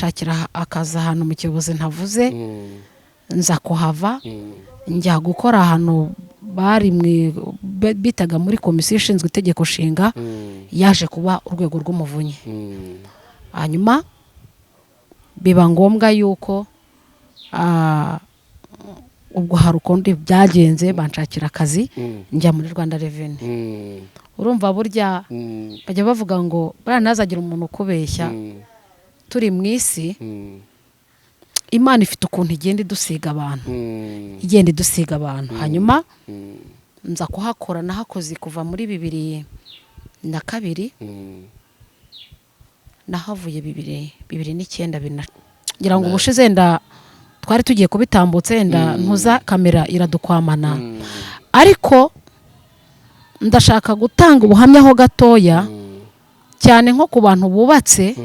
shakira akazi ahantu mu kibuze ntavuze nza kuhava njya gukora ahantu bari bitaga muri komisiyo ishinzwe itegeko nshinga yaje kuba urwego rw'umuvunyi hanyuma biba ngombwa yuko ubwo hari ukundi byagenze banshakira akazi njya muri Rwanda Revenue urumva burya bajya bavuga ngo bana nazagira umuntu ukubeshya turi mu isi Imana ifite ukuntu igenda idusiga abantu hanyuma nza kuhakora nahakoze kuva muri 2002 nahavuye 2009 ngira ngo ubushize nda twari tugiye kubitambutse nda ntuza kamera iradukwamana ariko ndashaka gutanga ubuhamya ho gatoya cyane nko ku bantu bubatse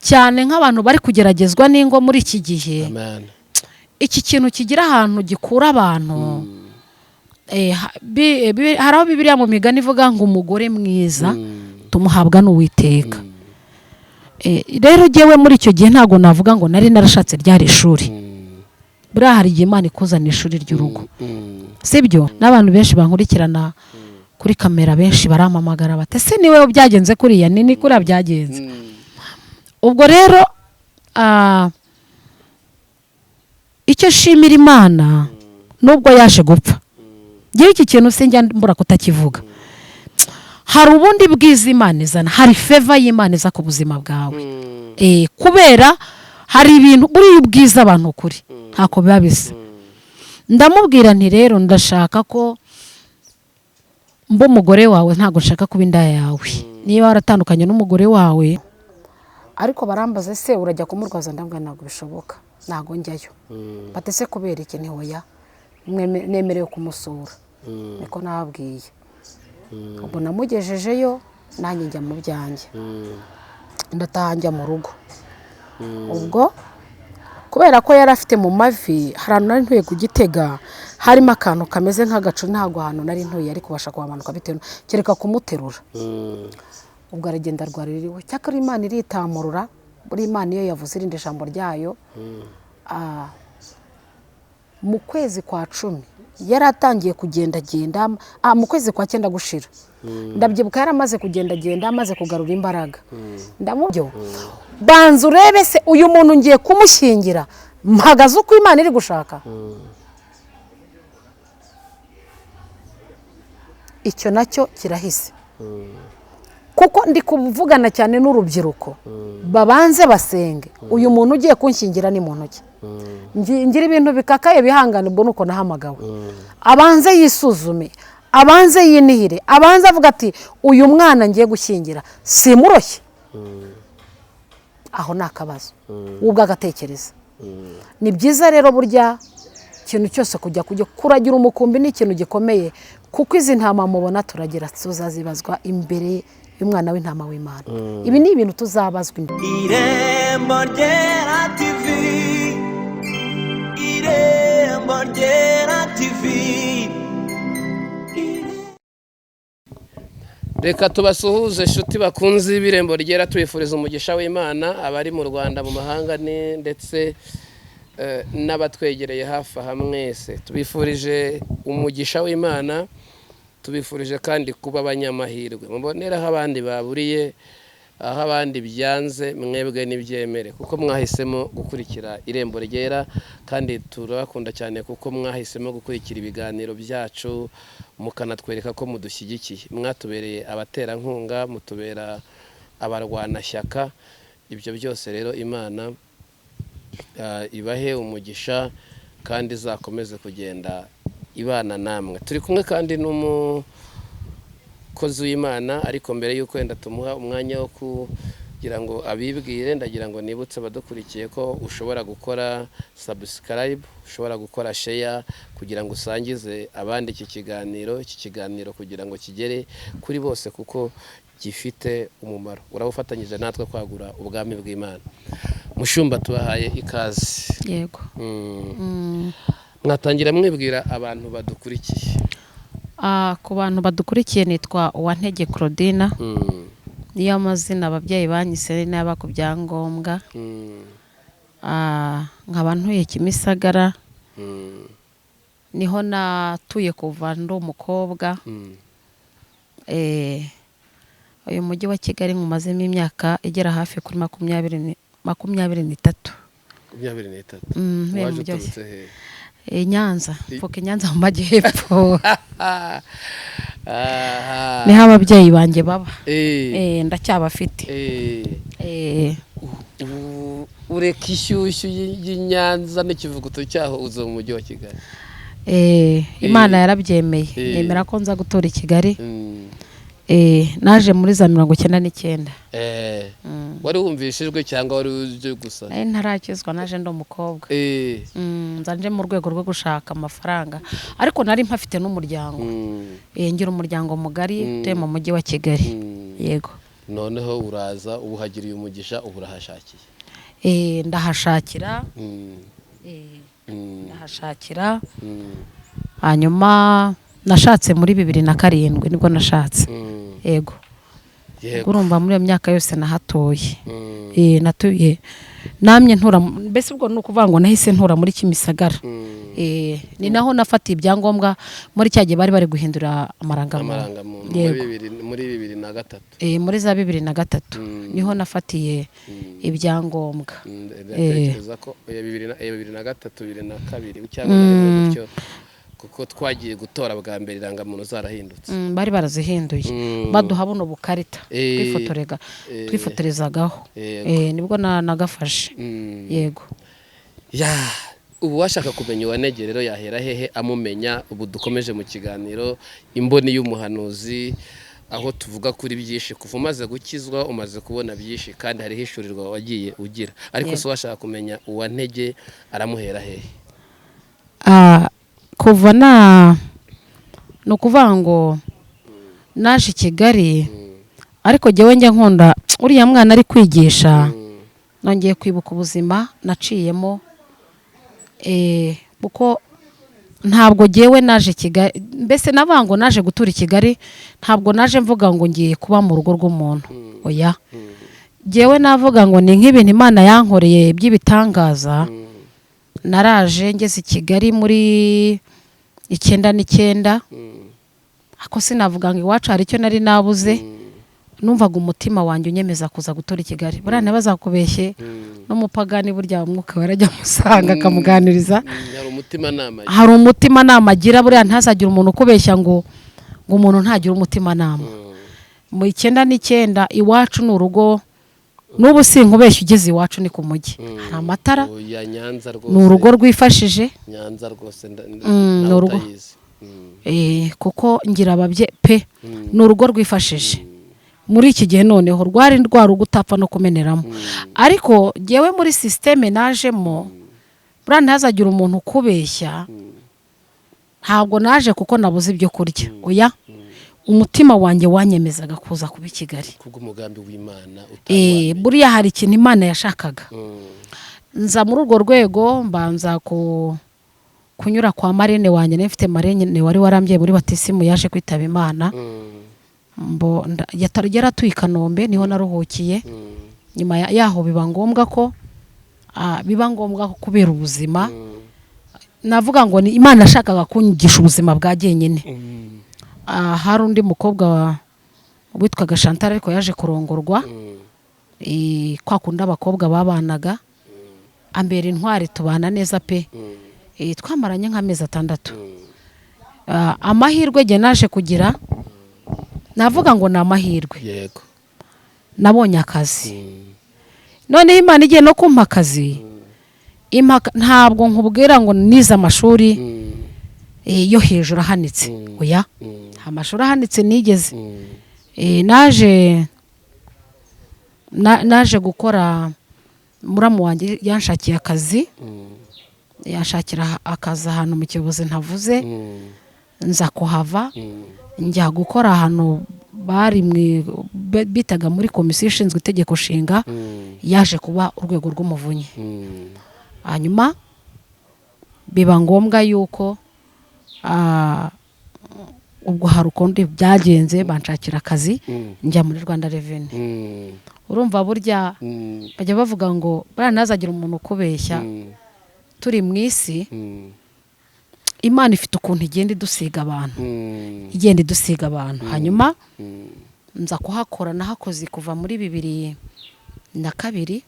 cyane nk'abantu bari kugeragezwa n'ingo muri iki gihe iki kintu kigira ahantu gikura abantu haraho Bibiliya mu migani ivuga ngo umugore mwiza tumuhabwa n'Uwiteka rero jewe muri icyo gihe ntago navuga ngo nari narashatse ryari ishuri buriya hari igihe Imana ikuzana ishuri ry'urugo sibyo n'abantu benshi bankurikirana kuri kamera benshi baramamagara bate se niwe byagenze kuriya nini kuri byagenze ubwo rero icyo shimira Imana nubwo yaje gupfa gihe iki kintu sinjya mbura kutakivuga hari ubundi bwiza Imana izana hari favor y'Imana iza ku buzima bwawe kubera hari ibintu buri ubwiza abantu kuri ntako babise ndamubwira nti rero ndashaka ko mbo umugore wawe ntago nshaka kuba indaya yawe niba waratandukanye n'umugore wawe ariko barambaze se urajya kumurwaza ndambwa ntago bishoboka ntago njyayo batese kubera iki ni hoya nemerewe kumusura niko nababwiye ubwo namugejejeyo nanjye njya mu byanjye ndatahanja mu rugo ubwo kubera ko yari afite mu mavi harano nari ntuye kugitega harimo akantu kameze nk'agacu ntago hano nari ntuye ariko basha kubamanuka bitewe kereka kumuterura ubwo aragenda rwaririwe cyakora Imana iritamurura buri Imana iyo yavuze irindi jambo ryayo mu kwezi kwa 10 yaratangiye kugenda mu kwezi kwa 9 gushira ndabyibuka yaramaze kugenda amaze kugarura imbaraga ndamubyo banza urebe se uyu muntu ngiye kumushyingira mpagaze uko Imana iri gushaka icyo nacyo kirahise kuko ndi kuvugana cyane n'urubyiruko babanze basenge uyu muntu ugiye kunshyingira ni muntu ki ngira ibintu bikakaye bihangana ubwo nuko nahamagawe abanze yisuzume abanze yinihire abanze avuga ati uyu mwana ngiye gushyingira simuroshye aho nakabazo ubwo agatekereza ni byiza rero burya ikintu cyose kujya kuragira umukumbi ni ikintu gikomeye kuko izi ntama mubona turagira tuzazibazwa imbere y'umwana w'intama w'Imana ibi ni ibintu tuzabazwa imbere Irembo Ryera TV Irembo Ryera TV Reka tubasuhuze inshuti bakunzi b'Irembo Ryera tubifuriza umugisha w'Imana abari mu Rwanda mu mahanga ndetse n'abatwegereye hafi aha mwese tubifurije umugisha w'Imana tubifurije kandi kuba abanyamahirwe mubonera aho abandi baburiye aho abandi byanze mwebwe n'ibyemere kuko mwahisemo gukurikira Irembo Ryera kandi turabakunda cyane kuko mwahisemo gukurikira ibiganiro byacu mukanatwereka ko mudushyigikiye mwatubereye abaterankunga mutubera abarwanashyaka ibyo byose rero Imana ibahe umugisha kandi izakomeze kugenda ibana namwe turi kumwe kandi n'umukozi w'Imana ariko mbere y'uko wenda tumuha umwanya wo kugira ngo abibwire ndagira ngo nibutse abadukurikiye ko ushobora gukora subscribe ushobora gukora share kugira ngo usangize abandi iki kiganiro kugira ngo kigere kuri bose kuko gifite umumaro urabufatanyije natwe kwagura ubwami bw'Imana mushumba tubahaye ikaze yego mwatangira mwibwira abantu badukurikiye ku bantu badukurikiye nitwa Uwantege Claudine niyo amazina ababyeyi banyise n'aba ku byangombwa. Nkaba ntuye Kimisagara, niho natuye kuva ndi umukobwa. Uyu mujyi wa Kigali nkumazemo imyaka igera hafi kuri 23. 23. Waje uturutse he? Nyanza, mvuka Nyanza mu majyepfo. Niho ababyeyi banjye baba. Ndacyabafite. Ureka ishyushyu y'Inyanza n'ikivuguto cyaho uza mu mujyi wa Kigali. Imana yarabyemeye nemera ko nza gutura i Kigali. Naje muri za 99. Wari wumvishijwe cyangwa wari uje gusa? Ntarakizwa, naje ndo umukobwa. Nzanje mu rwego rwo gushaka amafaranga, ariko nari mpafite n'umuryango. Ngira umuryango mugari tuye mu mujyi wa Kigali. Yego. Noneho uraza ubuhagiriye umugisha uburahashakiye. Ndahashakira. Ndahashakira. Hanyuma nashatse muri 2007 nibwo nashatse. Yego. Urumva muri iyo myaka yose nahatuye. Natuye namye ntura, mbese ubwo nukuvuga ngo nahise ntura muri Kimisagara. Ni naho nafatiye ibyangombwa muri cyagiye bari guhindura amarangamuntu. Muri 2003. Muri za 2003 niho nafatiye ibyangombwa. Ndatekereza ko 2003 2002 cyangwa gutyo, kuko twagiye gutora bwa mbere irangamuntu zarahindutse. Bari barazihinduye baduha buno bukarita twifotorezagaho. Nibwo nagafashe. Yego. Ubu washaka kumenya uwanege rero yahera hehe amumenya? Ubu dukomeje mu kiganiro imboni y'umuhanuzi, aho tuvuga kuri byinshi. Kuva umaze gukizwa umaze kubona byinshi, kandi hari hishurirwa wagiye ugira, ariko so washaka kumenya uwanege aramuhera hehe? Kuva no kuvuga ngo naje i Kigali, ariko jyewe njya nkunda uriya mwana ari kwigisha. Nongeye kwibuka ubuzima naciyemo, kuko ntabwo jyewe naje Kigali, mbese navango naje gutura i Kigali, ntabwo naje mvuga ngo ngiye kuba mu rugo rw'umuntu. Oya, jyewe navuga ngo ni nk'ibintu Imana yankoreye by'ibitangaza. Naraje ngeze i Kigali muri 99. Ako sinavuga ngo iwacu hari icyo nari nabuze. Numvaga umutima wanjye unyemeza kuza gutura i Kigali. Buriya ntibazakubeshye n'umupagani burya umwuka warajya musanga akamuganiriza. Hari umutima nama agira, buriya ntazagira umuntu ukubeshya ngo umuntu ntagira umutima nama. Mu 99 iwacu n'urugo, n'ubu sinkubeshya ugeze iwacu ni ku mujyi. Hari amatara. Ni urugo rwifashije. Nyanza rwose n'urugo. Kuko ngira ababye pe n'urugo rwifashije. Muri iki gihe noneho rwari ndwara ugutapfa no kumeneramo. Ariko jewe muri systeme najemo, buriya ntazagira umuntu ukubeshya. Ntabwo naje kuko nabuze ibyo kurya. Oya, umutima wanjye wanyemezaga kuza kuba i Kigali kubw'umugambi w'Imana. Buriya hari ikintu Imana yashakaga. Nza muri urwo rwego mbanza kunyura kwa Marene wanjye. Nefite Marene wari warambye muri batisimu yaje kwitaba Imana. Yatarugera i Kanombe niho naruhukiye. Nyuma yaho biba ngombwa ko kubera ubuzima. Navuga ngo ni Imana yashakaga kunyigisha ubuzima bwa jyenyine. Hari undi mukobwa witwaga Chantal ariko yaje kurongorwa. Kwa kunda abakobwa babanaga. Ambera intwari tubana neza pe. Twamaranye nk'amezi 6. Amahirwe jye naje kugira, navuga ngo ni amahirwe. Yego. Nabonye akazi. Noneho Imana igiye no kumpa akazi. Ntabwo nkubwira ngo nize amashuri yo hejuru ahanitse. Oya, amashuri ahanitse nigeze. Naje gukora, muramu wanjye yanshakiye akazi. Yashakira akazi ahantu mu Kiyobozi ntavuze. Nza kuhava njya gukora ahantu bari bitaga muri komisiyo ishinzwe itegeko nshinga. Yaje kuba urwego rw'umuvunyi. Hanyuma biba ngombwa yuko ubwo hari ukundi byagenze banshakira akazi njya muri Rwanda Revenue. Urumva burya bajya bavuga ngo buriya ntazagira umuntu ukubeshya turi mu isi. Imana ifite ukuntu igenda idusiga abantu hanyuma nza kuhakora nahakoze kuva muri 2002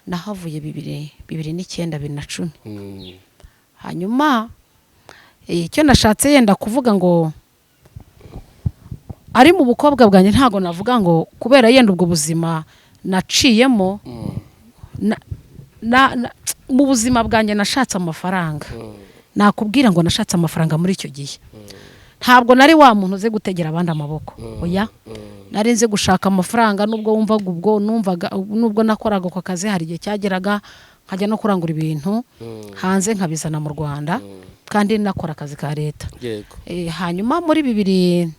nahavuye 2009 2010. Hanyuma icyo nashatse yenda kuvuga ngo ari mu bukobwa bwanjye ntago navuga ngo kubera yenda ubwo buzima naciyemo mu buzima bwanjye nashatse amafaranga. Nakubwira ngo nashatse amafaranga muri icyo gihe. Ntabwo nari wa muntu uze gutegera abandi amaboko. Oya. Nari nze gushaka amafaranga nubwo nubwo nakoraga ku kazi hari igihe cyageraga nkajya no kurangura ibintu hanze nkabizana mu Rwanda kandi nakora akazi ka leta. Hanyuma muri 2005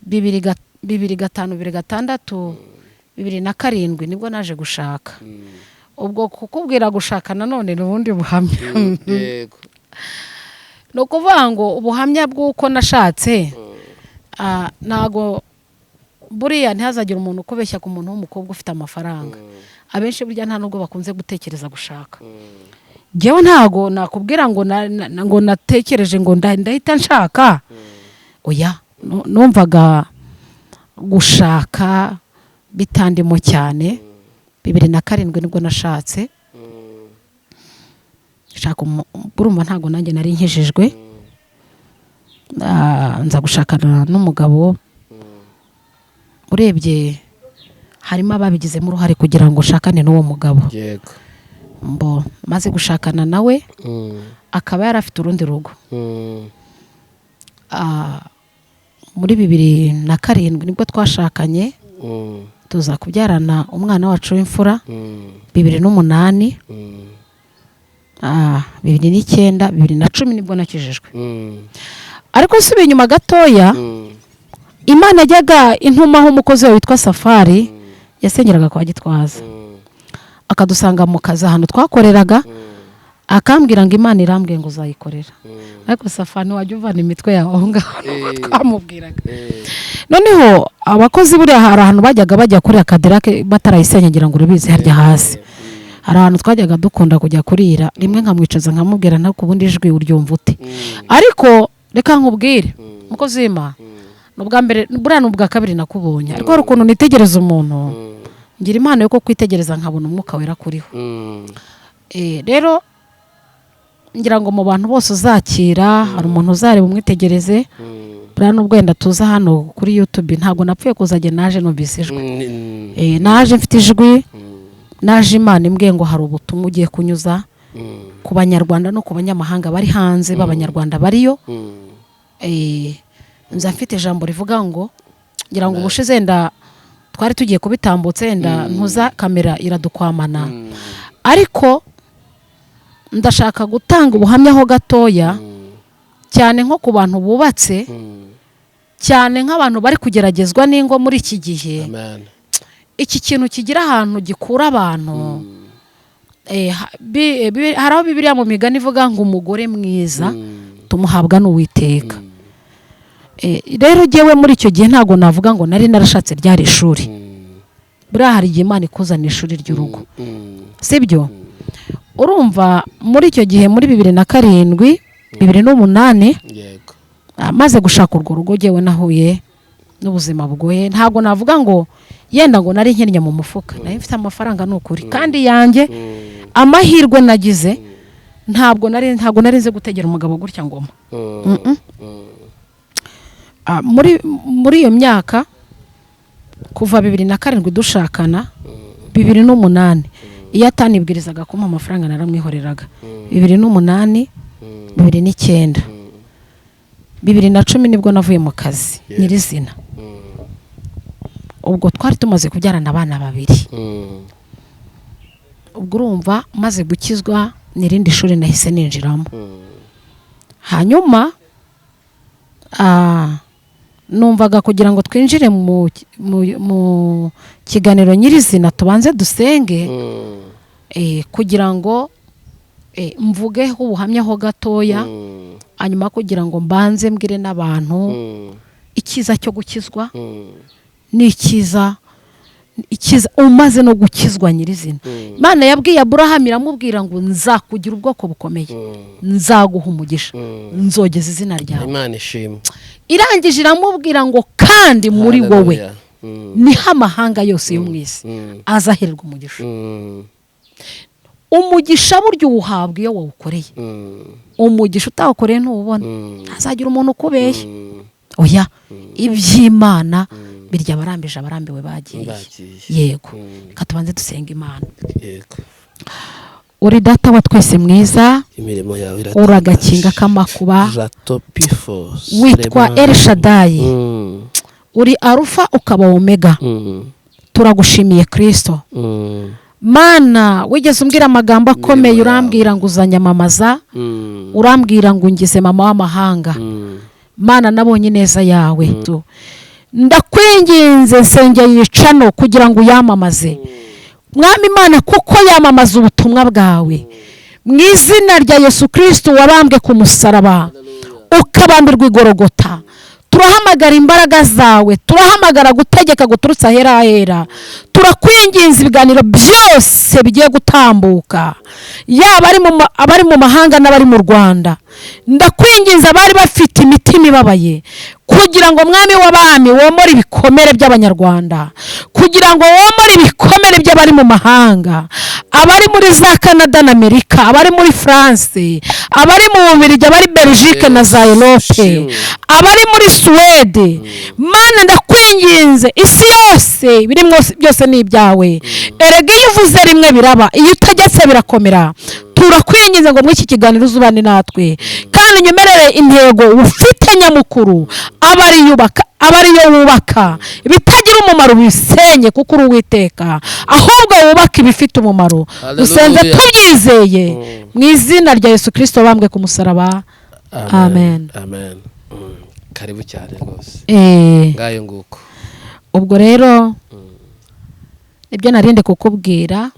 2006 2007 nibwo naje gushaka. Ubwo kukubwira gushaka nanone n'ubundi buhamya. Yego. No kuvuga ngo ubuhamya bw'uko nashatse nago buriya ntihazagira umuntu ukubeshya ku muntu w'umukobwa ufite amafaranga. Abenshi burya nta nubwo bakunze gutekereza gushaka. Jewe ntago nakubwira ngo natekereje ngo ndahita nshaka. Oya, numvaga gushaka bitandimo cyane. 2007 nibwo nashatse. Shaka burumva ntago nanjye nari nkijijwe. Nza gushakana n'umugabo. Urebye harimo ababigizemo uruhare kugira ngo shakane n'uwo mugabo. Yego. Maze gushakana nawe akaba yarafite urundi rugo. Muri 2007 nibwo twashakanye. Tuza kubyarana umwana wacu w'imfura 2008 2009 2010 nibwo nakijijwe. Ariko subiye inyuma gatoya Imana yajyaga intumaho umukozi witwa Safari yasengeraga kwa Gitwaza akadusanga mu kazi ahantu twakoreraga akambwira ngo Imana irambwiye ngo uzayikorera. Ariko Safari wajya uvana imitwe yaho ngaho twamubwiraga. Noneho abakozi buri ahantu bajyaga bajya kuri akadirake batarayisenyagira ngo urubizi harya hasi. Hari ahantu twajyaga dukunda kujya kurira rimwe nkamwicaza nkamubwira nta kubundi ijwi uryumva ute. Ariko reka nkubwire mukozi w'Imana nubwa mbere buriya nubwa kabiri nakubonye ariko hari ukuntu nitegereza umuntu ngira impano yo kwitegereza nkabona umwuka wera kuriho. Rero ngira ngo mu bantu bose uzakira hari umuntu uzareba umwitegereze. Buriya nubwo wenda tuza hano kuri YouTube ntabwo napfuye kuzajya naje numvise ijwi. Naje mfite ijwi naje Imana imbwiye ngo hari ubutumwa ugiye kunyuza ku banyarwanda no ku banyamahanga bari hanze b'abanyarwanda bariyo. Nza mfite ijambo rivuga ngo ngira ngo ubushize nda twari tugiye kubitambutse nda ntuza kamera iradukwamana. Ariko ndashaka gutanga ubuhamya ho gatoya cyane nko ku bantu bubatse cyane nk'abantu bari kugeragezwa n'ingo muri iki gihe. Iki kintu kigira ahantu gikura abantu. Hari aho Bibiliya mu migani ivuga ngo umugore mwiza tumuhabwa n'Uwiteka. Rero jewe muri icyo gihe ntago navuga ngo nari narashatse ryari ishuri. Buriya hari igihe Imana ikuzana ishuri ry'urugo. Sibyo? Urumva muri icyo gihe muri 2007 2008 yego maze gushaka urwo rugo jewe nahuye n'ubuzima bugoye. Ntago navuga ngo yenda ngo nari nkennye mu mufuka. Nari mfite amafaranga n'ukuri kandi yanjye amahirwe nagize ntabwo nari nze gutegera umugabo gutya ngoma. Muri iyo myaka kuva 2007 dushakana 2008 iyo atanibwirizaga kumpa amafaranga naramwihoreraga. 2008 2009 2010 nibwo navuye mu kazi nyirizina. Ubwo twari tumaze kubyarana abana babiri. Ubwo urumva maze gukizwa nirindi shuri nahise ninjiramo. Hanyuma numvaga kugira ngo twinjire mu kiganiro nyirizina tubanze dusenge kugira ngo mvuge ubuhamya ho gatoya hanyuma kugira ngo mbanze mbwire n'abantu icyiza cyo gukizwa ni icyiza umaze no gukizwa nyirizina. Imana yabwiye Aburahamu iramubwira ngo nzakugira ubwoko bukomeye, nzaguha umugisha, nzogeza izina ryawe. Imana ishimwe. Irangije iramubwira ngo kandi muri wowe niho amahanga yose yo mu isi azahererwa umugisha. Umugisha burya uwuhabwa iyo wawukoreye. Umugisha utawukoreye ntuwubona. Ntazagira umuntu ukubeshya. Oya, iby'Imana birya abarambije abarambiwe bagiye. Yego, katubanze dusenga Imana. Yego. Uri data wa twese mwiza, Imirimo yawe uragakinga k'amakuba, witwa El Shaddai, uri Arufa ukaba Omega. Turagushimiye Kristo. Mana, wigeze umbwira amagambo akomeye, urambwira ngo uzanyamamaza, urambwira ngo ungize mama w'amahanga. Mana, nabonye neza yawe. Ndakwinginze nsengeye yicano kugira ngo uyamamaze. Mwami Imana, kuko yamamaza ubutumwa bwawe mu izina rya Yesu Kristo wabambwe ku musaraba ukabambirwa igorogota. Turahamagara imbaraga zawe, turahamagara gutegeka guturutsa ahera ahera. Turakwinginze ibiganiro byose bigiye gutambuka, yaba abari mu mahanga n'abari mu Rwanda. Ndakwinginze abari bafite imitima ibabaye, kugira ngo Mwami w'abami womore ibikomere by'Abanyarwanda, kugira ngo womore ibikomere by'abari mu mahanga, abari muri za Canada na Amerika, abari muri France, abari mu Bubiligi, abari Belgique na za Europe, abari muri Suwede. Mana, ndakwinginze isi yose birimo byose ni ibyawe. Erega iyo uvuze rimwe biraba, iyo utegetse birakomera. Turakwinginze ngo muri iki kiganiro uzubane natwe, kandi unyemerere intego ufite nyamukuru abariyo wubaka. Ibitagira umumaro bisenye kuko uri Uwiteka, ahubwo wubaka ibifite umumaro. Dusenze tubyizeye mu izina rya Yesu Kristo wabambwe ku musaraba. Amen. Amen. Karibu cyane rwose. Ngayo nguko. Ubwo rero ibyo narinde kukubwira,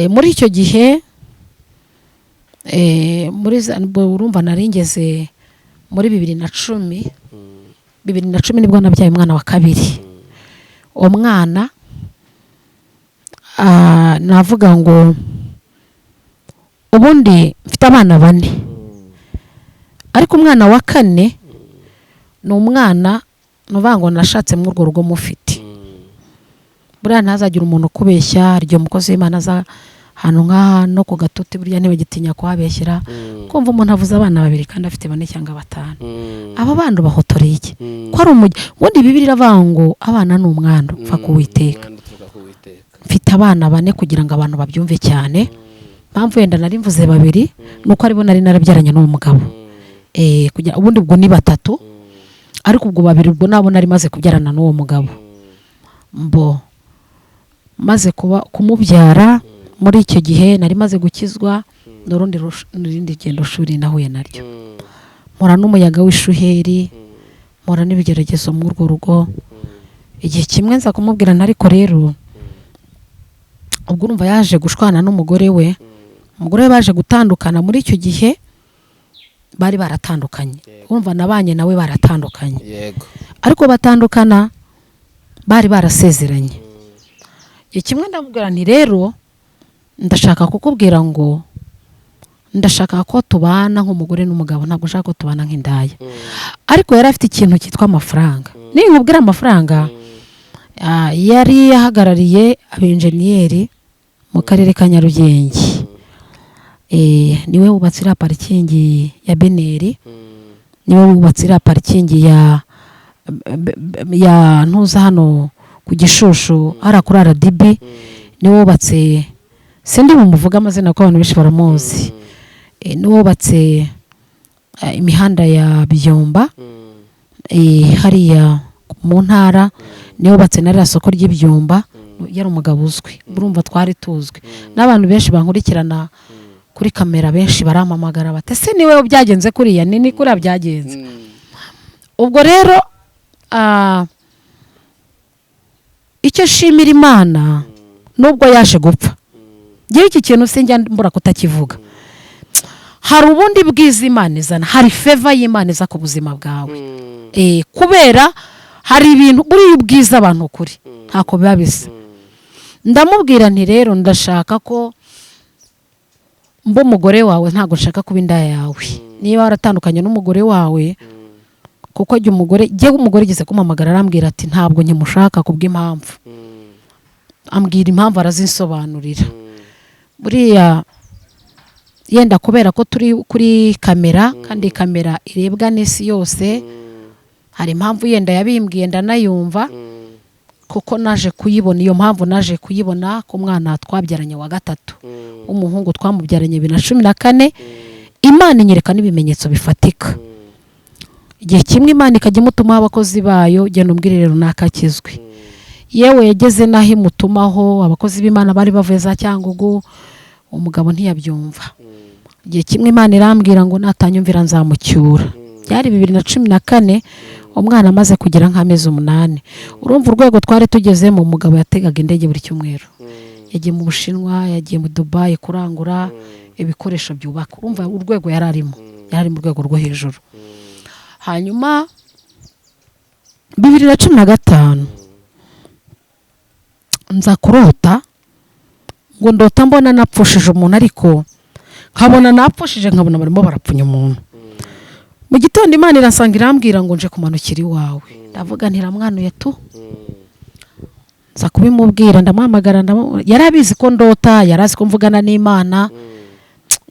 muri icyo gihe urumva naringeze muri 2010 nibwo nabyaye umwana wa kabiri. Uwo mwana navuga ngo ubundi mfite abana 4, ariko umwana wa 4 ni umwana nuvuga ngo nashatse mu urwo rugo mufite. Buriya ntazagira umuntu ukubeshya, ryo mukozi w'Imana aza hano nk'aha no ku gatuti burya ntibagitinya kuhabeshyira. Kumva umuntu avuze abana 2 kandi afite 4 cyangwa 5, aba bantu bahotoreye iki? Ko ari ubundi Bibiliya iravuga ngo abana ni umwandu upfa kuwiteka. Mfite abana 4 kugira ngo abantu babyumve cyane. Mpamvu wenda nari mvuze 2 nuko aribo nari narabyaranye n'uwo mugabo. Kugira ubundi ubwo ni 3, ariko ubwo 2 ubwo nabo nari maze kubyarana n'uwo mugabo. Maze kumubyara muri icyo gihe nari maze gukizwa n'irindi gendo shuri nahuye naryo. Mpora n'umuyaga w'ishuheri, mpora n'ibigeragezo mu urwo rugo. Igihe kimwe nza kumubwira ariko rero ubwo urumva yaje gushwana n'umugore we. Umugore we baje gutandukana muri icyo gihe, bari baratandukanye. Urumva nabanye nawe baratandukanye. Yego. Ariko batandukana bari barasezeranye. Kimwe ndamubwira nti rero ndashaka kukubwira ngo ndashaka ko tubana nk'umugore n'umugabo, ntabwo nshaka ko tubana nk'indaya. Ariko yari afite ikintu cyitwa amafaranga. Ninkubwira amafaranga, yari yahagarariye abenjeniyeri mu karere ka Nyarugenge. Niwe wubatse iriya parikingi ya Beneri, niwe wubatse iriya parikingi ya ntuza hano ku Gishushu kuri RDB. Niwe wubatse, sindi bumuvuga amazina ko abantu benshi baramuzi. Niwe wubatse imihanda ya Byumba hariya mu ntara. Niwe wubatse na rya soko ry'Ibyumba. Yari umugabo uzwi, urumva twari tuzwi n'abantu benshi bankurikirana kuri kamera. Benshi baramamagara bate se niwe byagenze kuriya ni kuri byagenze. Ubwo rero icyo shimira Imana nubwo yaje gupfa, ngiye iki kintu sinjya mbura kutakivuga. hari ubundi bwiza Imana izana, hari feva y'Imana iza ku buzima bwawe. Kubera hari ibintu buriya ubwiza abantu kuri ntako biba bisa. Ndamubwira nti rero ndashaka ko mba umugore wawe, ntabwo nshaka kuba indaya yawe. Niba waratandukanye n'umugore wawe, kuko jya umugore igeze kumamagara arambwira ati ntabwo nkimushaka kubw'impamvu. Ambwira impamvu arazinsobanurira. Buriya yenda kubera ko turi kuri kamera kandi kamera irebwa n'isi yose, hari impamvu yenda yabimbwiye ndanayumva, kuko naje kuyibona. Iyo mpamvu naje kuyibona ku mwana twabyaranye wa gatatu w'umuhungu, twamubyaranye 2014. Imana inyereka n'ibimenyetso bifatika. Igihe kimwe Imana ikajya imutumaho abakozi bayo, genda umbwire runaka akizwe. Yewe yageze naho imutumaho abakozi b'Imana bari bavuye za Cyangugu, umugabo ntiyabyumva. Igihe kimwe Imana irambwira ngo natanyumvira nzamucyura. Byari 2014, umwana amaze kugera nk'amezi 8. Urumva urwego twari tugezemo, umugabo yategaga indege buri cyumweru. Yagiye mu Bushinwa, yagiye mu Dubai kurangura ibikoresho byubaka. Urumva urwego yararimo mu rwego rwo hejuru. Hanyuma 2015 nza kurota ngo ndota mbona napfushije umuntu, ariko nkabona napfushije nkabona barimo barapfunya umuntu. Mu gitondo Imana irasanga irambwira ngo nje kumanukira iwawe. Ndavuga ntiramwanuye tu. Nza kubimubwira ndamuhamagara, yarabizi ko ndota, yarazi ko mvugana n'Imana.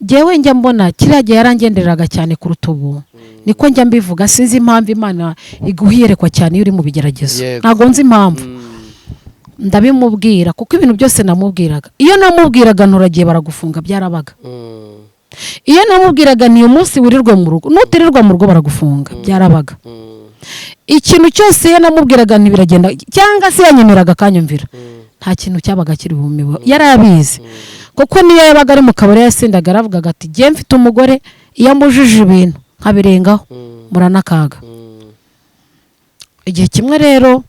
Jewe njya mbona kiriya gihe yarangendereraga cyane kuruta ubu. Niko njya mbivuga, sinzi impamvu Imana iguhiyerekwa cyane iyo uri mu bigeragezo. Ntago nzi impamvu. Ndabimubwira kuko ibintu byose namubwiraga. Iyo namubwiraga nturagiye baragufunga byarabaga. Iyo namubwiraga ni umunsi wirirwe mu rugo, nutirirwa mu rugo baragufunga byarabaga. Ikintu cyose iyo namubwiraga ntibiragenda, cyangwa se yanyemereraga kanyumvira, nta kintu cyabaga kiri bumiwe. Yarabizi kuko niyo yabaga ari mu kabari yasendaga aravugaga ati je mfite umugore, iyo amujije ibintu nkabirengaho muranakaga. Igihe kimwe rero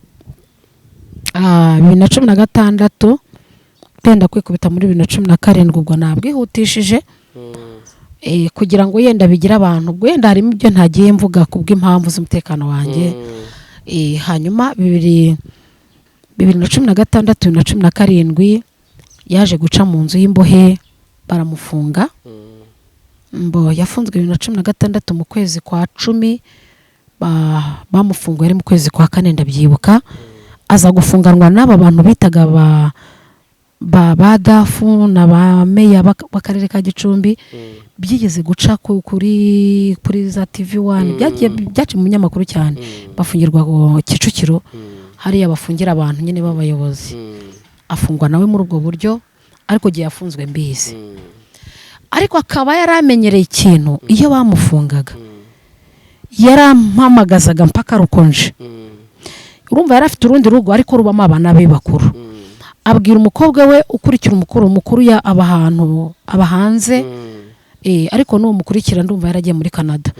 2016 penda kwikubita muri 2017 ubwo nabwihutishije kugira ngo yenda bigira abantu, ubwo yenda harimo ibyo ntagiye mvuga kubw'impamvu z'umutekano wanjye. Hanyuma 2016 2017 yaje guca mu nzu y'imbohe baramufunga. Yafunzwe 2016 mu kwezi kwa 10, bamufunguye ari mu kwezi kwa 4 ndabyibuka. Aza gufunganwa n'aba bantu bitaga ba dafu na ba meya b'akarere ka Gicumbi. Byigeze guca kuri za TV1, byaje mu nyamakuru cyane. Bafungirwa Kicukiro, hariya bafungira abantu nyine b'abayobozi. Afungwa nawe muri ubwo buryo, ariko gihe yafunzwe mbizi. Ariko akaba yaramenyereye ikintu, iyo bamufungaga yarampamagazaga mpaka rukonje. Urumva yari afite urundi rugo ariko rubamo abana be bakuru. Abwira umukobwa we ukurikira umukuru ya aba hanze, ariko n'uwo mukurikira ndumva yaragiye muri Canada.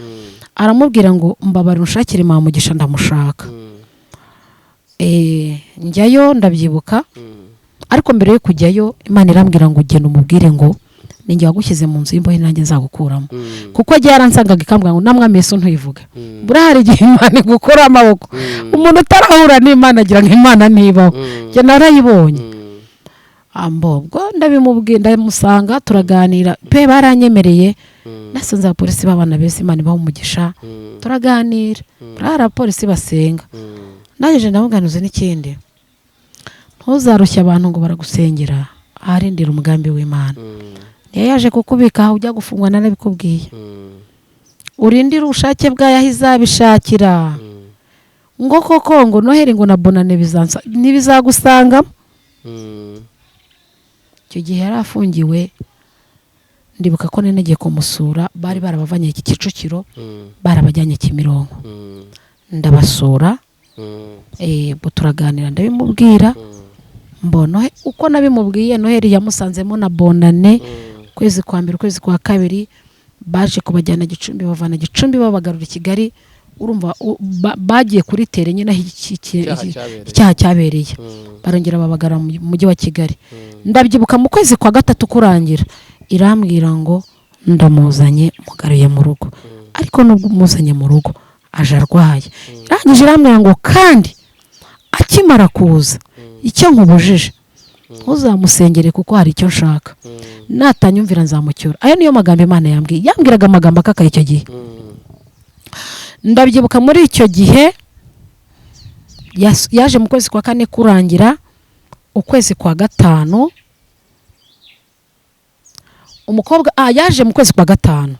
Aramubwira ngo mbabara unshakire Mamugisha ndamushaka. Njyayo ndabyibuka, ariko mbere yo kujyayo Imana irambwira ngo ugende umubwire ngo ninjye wagushyize mu nzu y'imbohe nanjye nzagukuramo. Kuko agiye yaransangaga ikambwira ngo namwe Yesu ntuyivuga. Burahari igihe Imana igukora amaboko, umuntu utarahura n'Imana agira ngo Imana ntibaho. Njye narayibonye. Ubwo ndabimubwira, ndamusanga turaganira pe, baranyemereye. Nasanze abapolisi b'abana bese Imana ibaha umugisha, turaganira. Hari abapolisi basenga. Naje ndamuganiza n'ikindi, ntuzarushye abantu ngo baragusengera, aharindira umugambi w'Imana. Niyo yaje kukubika ujya gufungwa narabikubwiye. Urindira ubushake bwayo aho izabishakira. Ngo koko ngo Noheli ngo na Bonane ntibizagusanga. Icyo gihe yari afungiwe, ndibuka ko nagiye kumusura, bari barabavanye iki Kicukiro barabajyanye Kimironko. Ndabasura, turaganira ndabimubwira. Mbona uko nabimubwiye Noheli yamusanzemo na Bonane kwezi kwa 2 kwezi kwa 2 baje kubajyana Gicumbi, bavana Gicumbi babagarura i Kigali. Urumva bagiye kuri tere nyine icyaha cyabereye, barongera babagarura mu mujyi wa Kigali. Ndabyibuka mu kwezi kwa 3 kurangira irambwira ngo ndamuzanye mugaruye mu rugo ariko nubwo umuzanye mu rugo aje arwaye irangije irambwira ngo kandi akimara kuza icyo nkubujije ntuzamusengere kuko hari icyo nshaka natanyumvira nzamucyura. Ayo niyo magambo Imana yambwiraga amagambo akakaye icyo gihe. Ndabyibuka muri icyo gihe yaje mu kwezi kwa 4 kurangira ukwezi kwa 5 umukobwa yaje mu kwezi kwa 5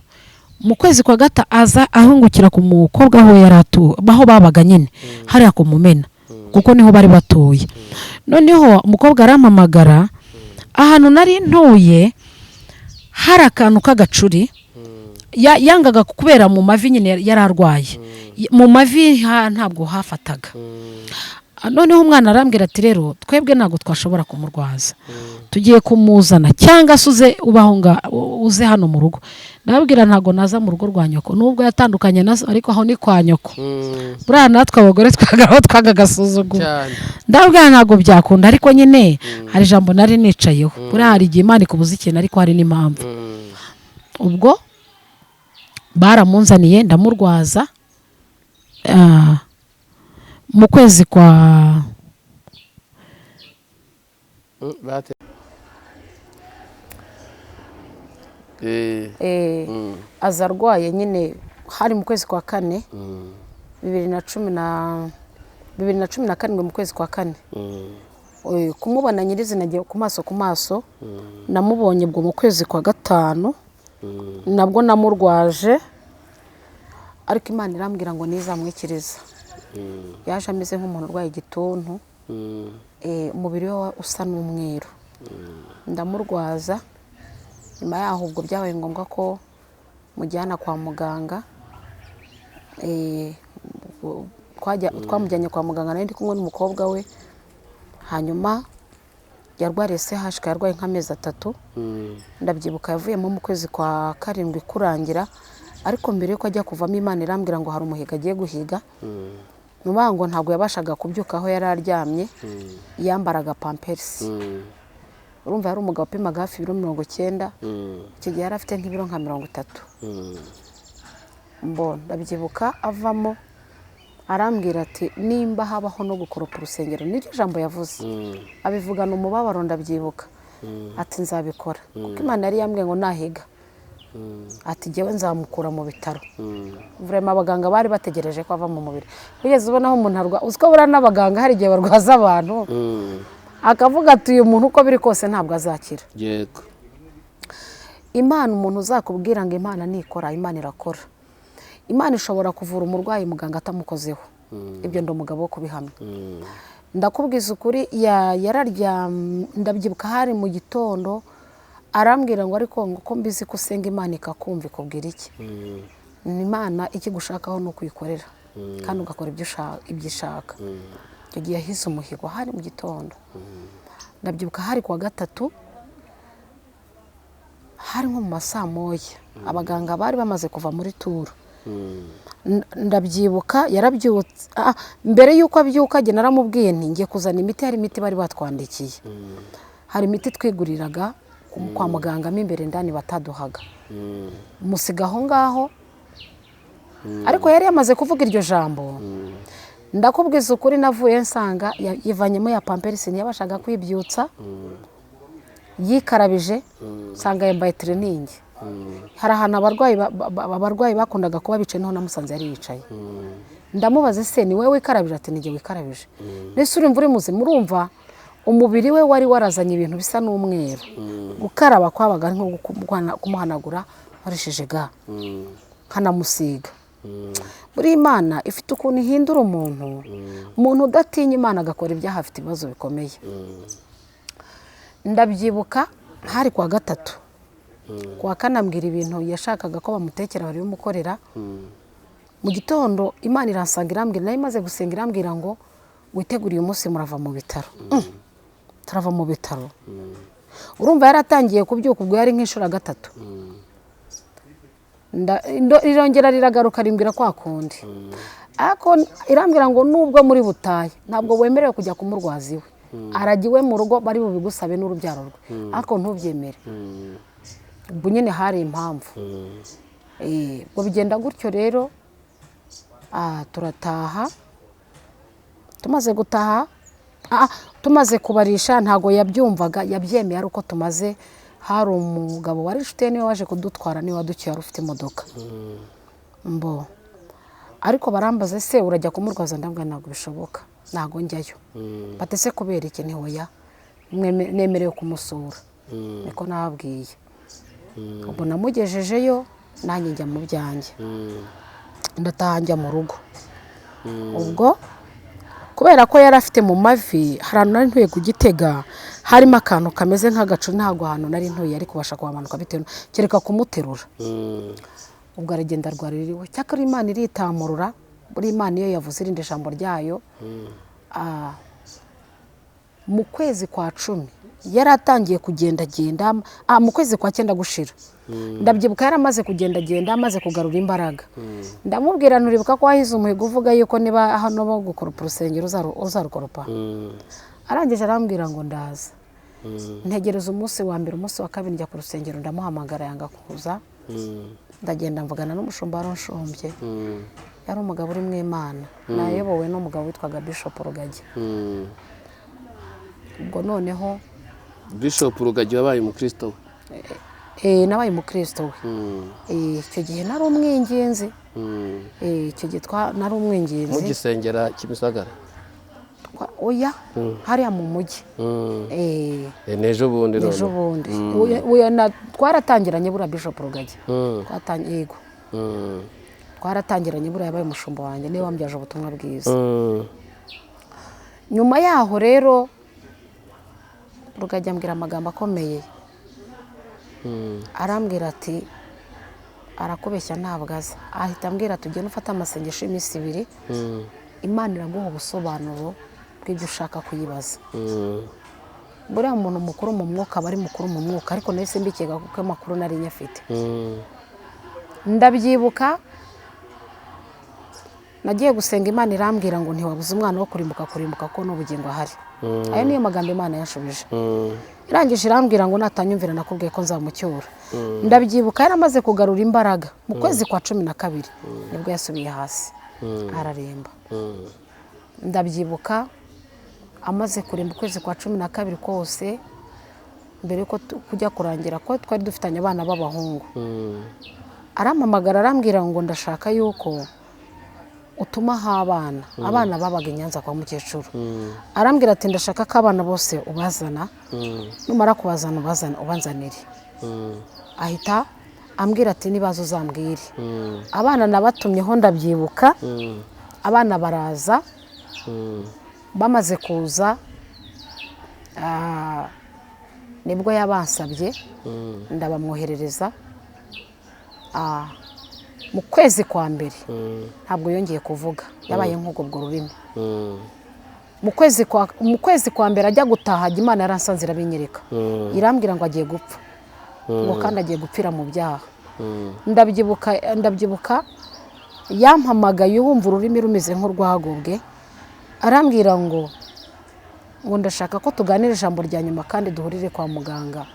mu kwezi kwa 5 aza ahungukira ku mukobwa aho yaratu baho babaga nyine hari ku Mumena kuko niho bari batuye. Noneho umukobwa arampamagara ahantu nari ntuye hari akantu k'agacuri yangaga kubera mu mavi nyine yararwaye mu mavi ntabwo hafataga. Noneho umwana arambwira ati rero twebwe ntabwo twashobora kumurwaza tugiye kumuzana cyangwa suze uze hano mu rugo. Nababwira ntabwo naza mu rugo rwa nyoko nubwo yatandukanye nazo ariko aho ni kwa nyoko buriya natwe abagore twagagasuzugura. Ndabwira ntabwo byakunda ariko nyine hari ijambo nari nicayeho buriya hari igihe Imana ikubuza ikintu ariko hari n'impamvu. Ubwo baramunzaniye ndamurwaza mu kwezi kwa aza arwaye nyine hari mu kwezi kwa 4 2017 mu kwezi kwa 4 kumubona nyirizina nagiye ku maso namubonye bwo mu kwezi kwa 5 nabwo namurwaje ariko Imana irambwira ngo nizamwikiriza. Yaje ameze nk'umuntu urwaye igituntu umubiri we usa n'umweru ndamurwaza. Nyuma yaho ubwo byabaye ngombwa ko mujyana kwa muganga twamujyanye kwa muganga nari ndi kumwe n'umukobwa we. Hanyuma yarwariye CHK yarwaye nk'amezi 3 ndabyibuka yavuyemo mu kwezi kwa 7 kurangira ariko mbere yuko ajya kuvamo Imana irambwira ngo hari umuhiga agiye guhiga. Nubango ntabwo yabashaga kubyuka aho yari aryamye yambaraga pampers. Urumva yari umugabo upimaga hafi 90 icyo gihe yari afite nk'ibiro nka 30. Mbona ndabyibuka avamo arambwira ati nimba habaho no gukoropa urusengero n'iryo jambo yavuze abivugana umubabaro ndabyibuka ati nzabikora kuko Imana yari yambwiye ngo nahiga ati jewe nzamukura mu bitaro. Vraiment abaganga bari bategereje ko ava mu mubiri kugeza ubona aho umuntu arwa uziko bura n'abaganga hari igihe barwaza abantu akavuga ati uyu muntu uko biri kose ntabwo azakira. Yego Imana umuntu uzakubwira ngo Imana nikora Imana irakora. Imana ishobora kuvura umurwayi muganga atamukozeho ibyo ndo mugabo wo kubihamya. Ndakubwiza ukuri yararya ndabyibuka hari mu gitondo arambwira ngo ariko ngo mbizi ko usenga Imana ikakumva ikubwira iki. Imana ikigushakaho no kuyikorera kandi ugakora ibyo ishaka. Icyo gihe yahise umuhigo hari mu gitondo ndabyibuka hari kuwa 3 hari nko mu masaa 1 abaganga bari bamaze kuva muri turu. Ndabyibuka yarabyutse mbere yuko abyuka je naramubwiye nti ngiye kuzana imiti. Hari imiti bari batwandikiye hari imiti twiguriraga kwa muganga imbere ndani bataduhaga musigaho ngaho ariko yari yamaze kuvuga iryo jambo. Ndakubwiza ukuri navuye nsanga yivanyemo ya pampers ntiyabashaga kwibyutsa yikarabije nsanga yambaye training. Hari ahantu abarwayi bakundaga kuba bicaye naho namusanze yari yicaye. Ndamubaza se ni wewe wikarabije ati nige wikarabije. Nese uri mvuri muzi murumva umubiri we wari warazanye ibintu bisa n'umweru gukaraba kwabaga nko kumuhanagura warishije ga kanamusiga. Buri Imana ifite ukuntu ihindura umuntu udatinya Imana agakora ibyaha afite ibibazo bikomeye. Ndabyibuka hari kwa 3 kwa 4 ambwira ibintu yashakaga ko bamutekera bari bumukorera. Mu gitondo Imana iransanga irambwira nayo imaze gusenga irambwira ngo witeguriye umunsi murava mu bitaro. Turava mu bitaro urumva yaratangiye kubyuka ubwo yari nk'inshura 3 irongera riragaruka rimbwira kwa kundi ako irambwira ngo nubwo muri butaye ntabwo wemerewe kujya kumurwaza iwe aragiwe mu rugo bari bubigusabe n'urubyaro rwe ako ntubyemere. ubwo nyine hari impamvu ubwo bigenda gutyo rero turataha tumaze gutaha tumaze kubarisha ntago yabyumvaga yabyemeye ari uko tumaze hari umugabo wari inshuti niwe waje kudutwara niwe wadukiye wari ufite imodoka mbo ariko barambaza se urajya kumurwaza ndabwa ntabwo bishoboka ntago njyayo batese kubera iki ntihoya nemerewe kumusura niko nababwiye ubwo namugejejeyo nanjye njya mu byanjye ndataha njya mu rugo ubwo kubera ko yari afite mu mavi hari nari ntuye kugitega harimo akantu kameze nk'agacu ntago ahantu nari ntuye ariko kubasha kuhamanuka bitewe kereka kumuterura ubwo aragenda arwaririwe cyakora Imana iritamurura buri Imana iyo yavuze irindi jambo ryayo mu kwezi kwa 10 yari atangiye kugendagenda mu kwezi kwa 9 gushira ndabyibuka yari amaze kugendagenda amaze kugarura imbaraga ndamubwira nturibuka ko wahize umuhigo uvuga yuko niba hano bo gukoropa urusengero uzarukoropa arangije arambwira ngo ndaza ntegereza umunsi wa mbere umunsi wa kabiri njya ku rusengero ndamuhamagara yanga kuza ndagenda mvugana n'umushumba waronshomye yari umugabo uri mu Imana nayobowe n'umugabo witwaga Bishop Rugagi ubwo noneho Bishop Rugagi wabaye umukristo nabaye umukristo we icyo gihe nari umwinginzi icyo gihe nari umwinginzi mu gisengera Kimisagara oya hariya mu mujyi nejo bundi twaratangiranye bura Bishop Rugagi yego twaratangiranye bura yabaye umushumba wanjye niwe wambyaje ubutumwa bwiza nyuma yaho rero Rugagi ambwira amagambo akomeye arambwira ati arakubeshya ntabwo aza ahita ambwira tugende ufata amasengesho y'iminsi 2 Imana iraguha ubusobanuro bw'ibyo ushaka kuyibaza buriya umuntu mukuru mu mwuka bari mukuru mu mwuka ariko nahise mbikeka kuko amakuru nari nyafite ndabyibuka nagiye gusenga Imana irambwira ngo ntiwabuze umwana wo kurimbuka ko n'ubugingo ahari ayo niyo magambo Imana yashubije irangije irambwira ngo natanyumvira nakubwiye ko nzamucyura ndabyibuka yari amaze kugarura imbaraga mu kwezi kwa 12 nibwo yasubiye hasi araremba ndabyibuka amaze kuremba ukwezi kwa 12 kose mbere yuko kujya kurangira ko twari dufitanye abana b'abahungu arampamagara arambwira ngo ndashaka yuko utuma abana babaga Nyanza kwa mukecuru arambwira ati ndashaka ko abana bose ubazana numara kubazana ubanzanire ahita ambwira ati nibazo uzambwire abana nabatumyeho ndabyibuka abana baraza bamaze kuza nibwo yabansabye ndabamwoherereza mu kwezi kwa mbere ntabwo yongeye kuvuga yabaye nk'ubwo rurimi mu kwezi kwa mbere ajya gutaha Imana yaransanze irabinyereka irambwira ngo agiye gupfa ngo kandi agiye gupfira mu byaha ndabyibuka yampamagaye wumva ururimi rumeze nk'urwagobwe arambwira ngo ndashaka ko tuganira ijambo rya nyuma kandi duhurire kwa muganga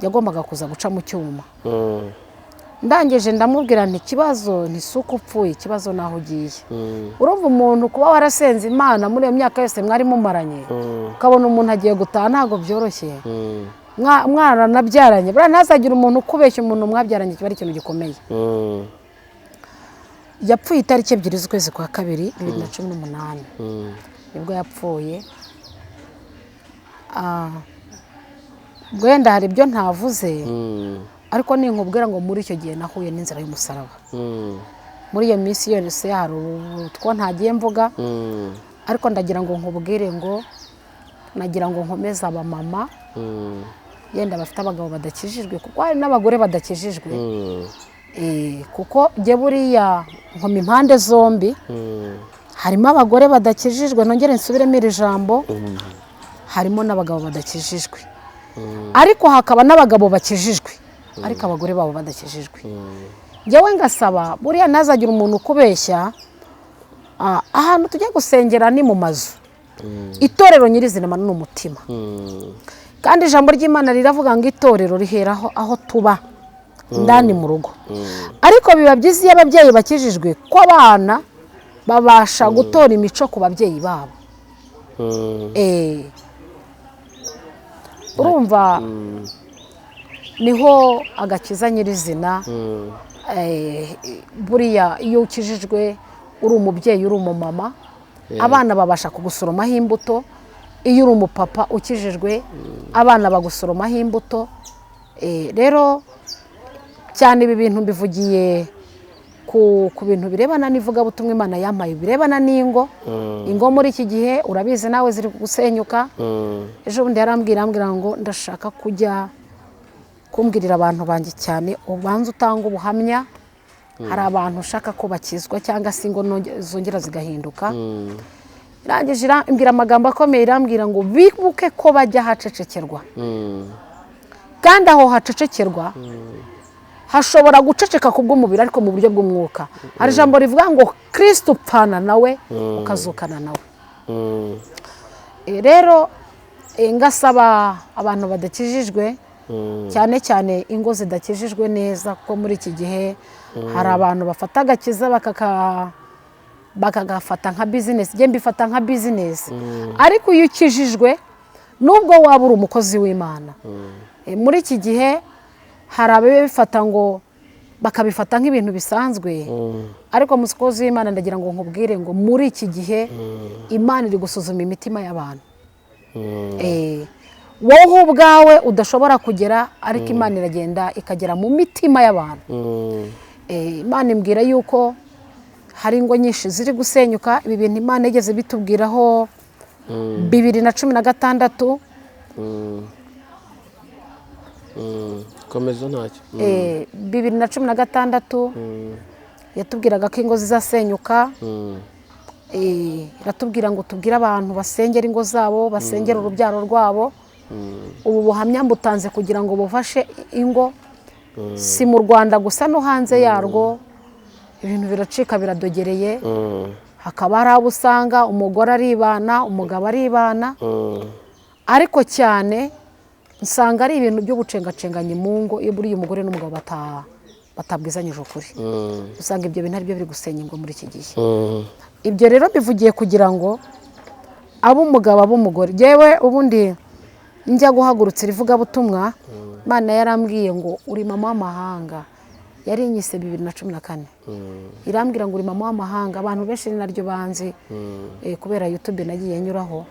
yagombaga kuza guca mu cyuma ndangije ndamubwira nti kibazo ntisuko upfuye ikibazo naho ugiye urumva umuntu kuba warasenze Imana muri iyo myaka yose mwari mumaranye ukabona umuntu agiye gutaha ntago byoroshye mwana nabyaranye bura ntazagira umuntu ukubeshya umuntu mwabyaranye kiba ari ikintu gikomeye yapfuye itariki 2 z'ukwezi kwa 2 2018 nibwo yapfuye gwenda hari ibyo ntavuze ariko ninkubwira ngo muri icyo gihe nahuye n'inzira y'umusaraba muri iyo minsi yose hari utwo ntagiye mvuga ariko ndagira ngo nkubwire ngo nagira ngo nkomeze abamama yenda bafite abagabo badakijijwe kuko hari n'abagore badakijijwe kuko jye buriya nkoma impande zombi harimo abagore badakijijwe nongere nsubiremo iri jambo harimo n'abagabo badakijijwe ariko hakaba n'abagabo bakijijwe ariko abagore babo badakijijwe njyewe ngasaba buriya ntazagira umuntu ukubeshya ahantu tujya gusengera ni mu mazu itorero nyirizina ni umutima kandi ijambo ry'Imana riravuga ngo itorero riheraho aho tuba ndani mu rugo. Ariko biba byiza iyo ababyeyi bakijijwe ko abana babasha gutora imico ku babyeyi babo. Urumva niho agakiza nyirizina. Buriya iyo ukijijwe uri umubyeyi uri umumama, abana babasha kugusoromaho imbuto. Iyo uri umupapa ukijijwe, abana bagusoromaho imbuto. Rero cyane ibi bintu mbivugiye ku bintu birebana n'ivugabutumwa Imana yampaye, birebana n'ingo. Ingo muri iki gihe urabizi nawe ziri gusenyuka. Ejo bundi yarambwira ngo ndashaka kujya kumbwirira abantu banjye cyane, ubanza utanga ubuhamya. Hari abantu ushaka ko bakizwa cyangwa se ingo zongera zigahinduka. Irangije irambwira amagambo akomeye, irambwira ngo bibuke ko bajya hacecekerwa. Kandi aho hacecekerwa hashobora guceceka kubw'umubiri ariko mu buryo bw'umwuka. Hari ijambo rivuga ngo Kristo upfana nawe ukazukana nawe. Rero ngasaba abantu badakijijwe, cyane cyane ingo zidakijijwe neza, kuko muri iki gihe hari abantu bafata agakiza bakagafata nka business. Njye mbifata nka business. Ariko iyo ukijijwe nubwo waba uri umukozi w'Imana, muri iki gihe hari ababifata ngo bakabifata nk'ibintu bisanzwe. Ariko umukozi w'Imana ndagira ngo nkubwire ngo muri iki gihe Imana iri gusuzuma imitima y'abantu. Wowe ubwawe udashobora kugera, ariko Imana iragenda ikagera mu mitima y'abantu. Imana imbwira yuko hari ingo nyinshi ziri gusenyuka. Ibi bintu Imana igeze bitubwiraho 2016. Komeza ntacyo. 2016 yatubwiraga ko ingo zizasenyuka. Iratubwira ngo tubwire abantu basengera ingo zabo, basengera urubyaro rwabo. Ubu buhamya mbutanze kugira ngo bufashe ingo, si mu Rwanda gusa no hanze yarwo. Ibintu biracika biradogereye. Hakaba hari abo usanga umugore aribana, umugabo aribana. Ariko cyane usanga ari ibintu byo gucengacenganya mu ngo, iyo buri umugore n'umugabo batabwizanyije ukuri. Usanga ibyo bintu ari byo biri gusenya ingo muri iki gihe. Ibyo rero bivugiye kugira ngo ab'umugabo ab'umugore. Jewe ubundi njya guhagurutsa ivugabutumwa, Imana yarambwiye ngo uri mama w'amahanga. Yari inyise 2014. Irambwira ngo uri mama w'amahanga. Abantu benshi naryo banzi kubera YouTube nagiye nyuraho.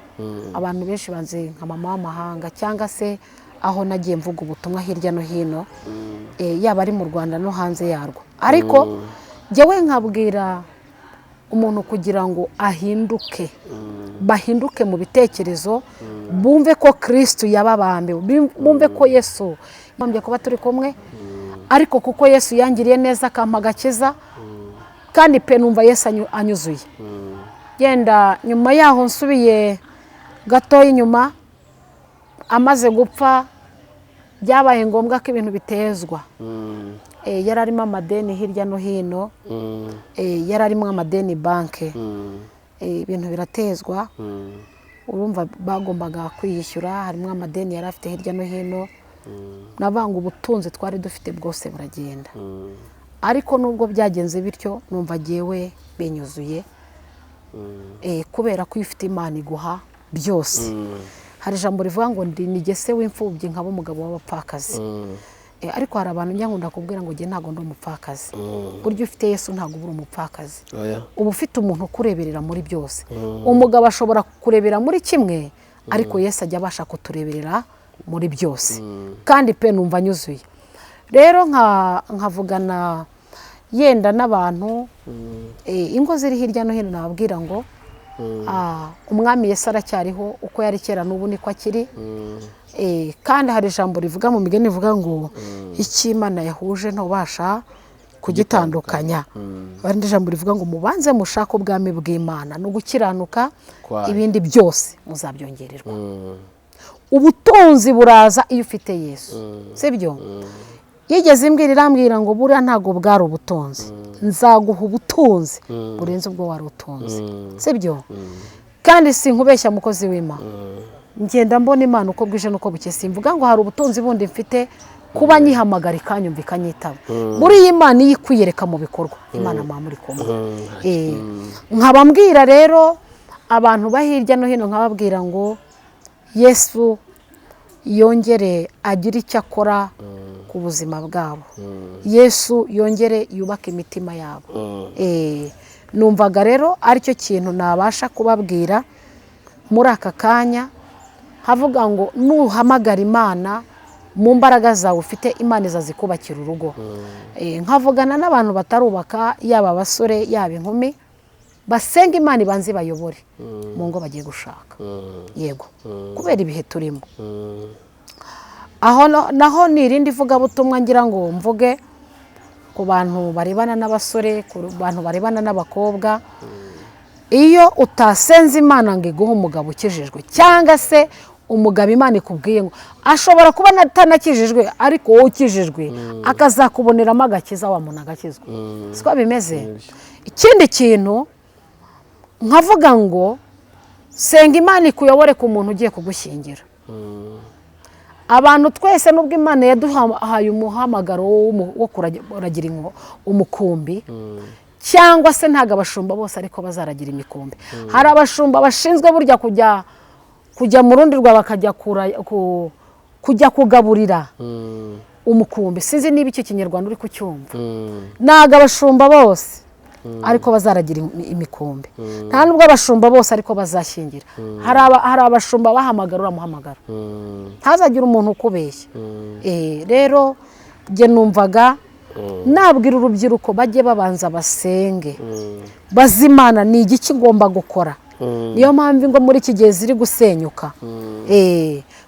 Abantu benshi banzi nka mama w'amahanga, cyangwa se aho nagiye mvuga ubutumwa hirya no hino, yaba ari mu Rwanda no hanze yarwo. Ariko jewe nkabwira umuntu kugira ngo ahinduke, bahinduke mu bitekerezo, bumve ko Kristo yababambe, bumve ko Yesu bambye kuba turi kumwe. Ariko kuko Yesu yangiriye neza akampa agakiza, kandi pe numva Yesu anyuzuye. Genda nyuma yaho nsubiye gatoya inyuma, amaze gupfa byabaye ngombwa ko ibintu bitezwa. Yararimo amadeni hirya no hino, yararimo amadeni banke. Ibintu biratezwa. Urumva bagombaga kwiyishyura, harimo amadeni yari afite hirya no hino. Nabanga ubutunzi twari dufite bwose buragenda. Ariko nubwo byagenze bityo, numva jewe benyuzuye. Kubera ko ifite Imana iguha byose. Hari ijambo rivuga ngo nigese w'imfubyi nkaba umugabo w'abapfakazi. Ariko hari abantu njya nkunda kubwira ngo nge ntago ndi umupfakazi. Buryo ufite Yesu ntago ubura umupfakazi. Uba ufite umuntu kureberera muri byose. Umugabo ashobora kurebera muri kimwe, ariko Yesu ajya abasha kutureberera muri byose. Kandi pe numva nyuzuye. Rero nkavugana yenda n'abantu, ingo ziri hirya no hino, nababwira ngo umwami Yesu aracyariho, uko yari kera n'ubu niko akiri. Kandi hari ijambo rivuga mu migani rivuga ngo icyo Imana yahuje ntubasha kugitandukanya. Hari ijambo rivuga ngo mubanze mushake ubwami bw'Imana no gukiranuka, ibindi byose muzabyongererwa. Ubutunzi buraza iyo ufite Yesu, sibyo? Yigeze irambwira ngo buriya ntago bwari ubutunzi, nzaguha ubutunzi burenze ubwo wari utunze, sibyo? Kandi sinkubeshya mukozi w'Imana, ngenda mbona imana uko bwije n'uko buke, simvuga ngo hari ubutunzi bundi mfite kuba nyihamagara ikanyumva ikanyitaba. Muri iyi Imana iyo ikwiyereka mu bikorwa, Imana mwa muri kumwe. Nkaba mbwira rero abantu bahirya no hino, nkababwira ngo Yesu yongere agire icyo akora ku buzima bwabo. Yesu yongere yubake imitima yabo. Numvaga rero aricyo kintu nabasha kubabwira muri aka kanya, havuga ngo nuhamagara Imana mu mbaraga zawe ufite, Imana izazikubakira urugo. Nkavugana n'abantu batarubaka, yaba abasore yaba inkumi, basenga Imana ibanze bayobore mu ngo bagiye gushaka. Yego, kubera ibihe turimo. Aho naho nirindi vugabutumwa ngira ngo mvuge ku bantu barebana n'abasore, ku bantu barebana n'abakobwa. Iyo utasenze Imana ngo iguhe umugabo ukijijwe, cyangwa se umugabo Imana ikubwiye ngo ashobora kuba atanakijijwe, ariko wowe ukijijwe akazakuboneramo agakiza, wa muntu agakizwa. Siko bimeze. Ikindi kintu nkavuga ngo senga Imana ikuyobore ku muntu ugiye kugushyingira. Abantu twese nubwo Imana yaduhaye umuhamagaro wo kuragira umukumbi, cyangwa se ntago abashumba bose ariko bazaragira imikumbi. Hari abashumba bashinzwe burya kujya mu rundi rwa bakajya kujya kugaburira umukumbi. Sinzi niba icyo kinyarwanda uri kucyumva. Ntago abashumba bose ariko bazaragira imikumbi, nta nubwo abashumba bose ariko bazashyingira. Hari abashumba bahamagara uramuhamagara, ntazagira umuntu ukubeshya. Rero njye numvaga nabwira urubyiruko bajye babanza basenge, bazimana ni igiki ngomba gukora. Niyo mpamvu ngo muri iki gihe ziri gusenyuka.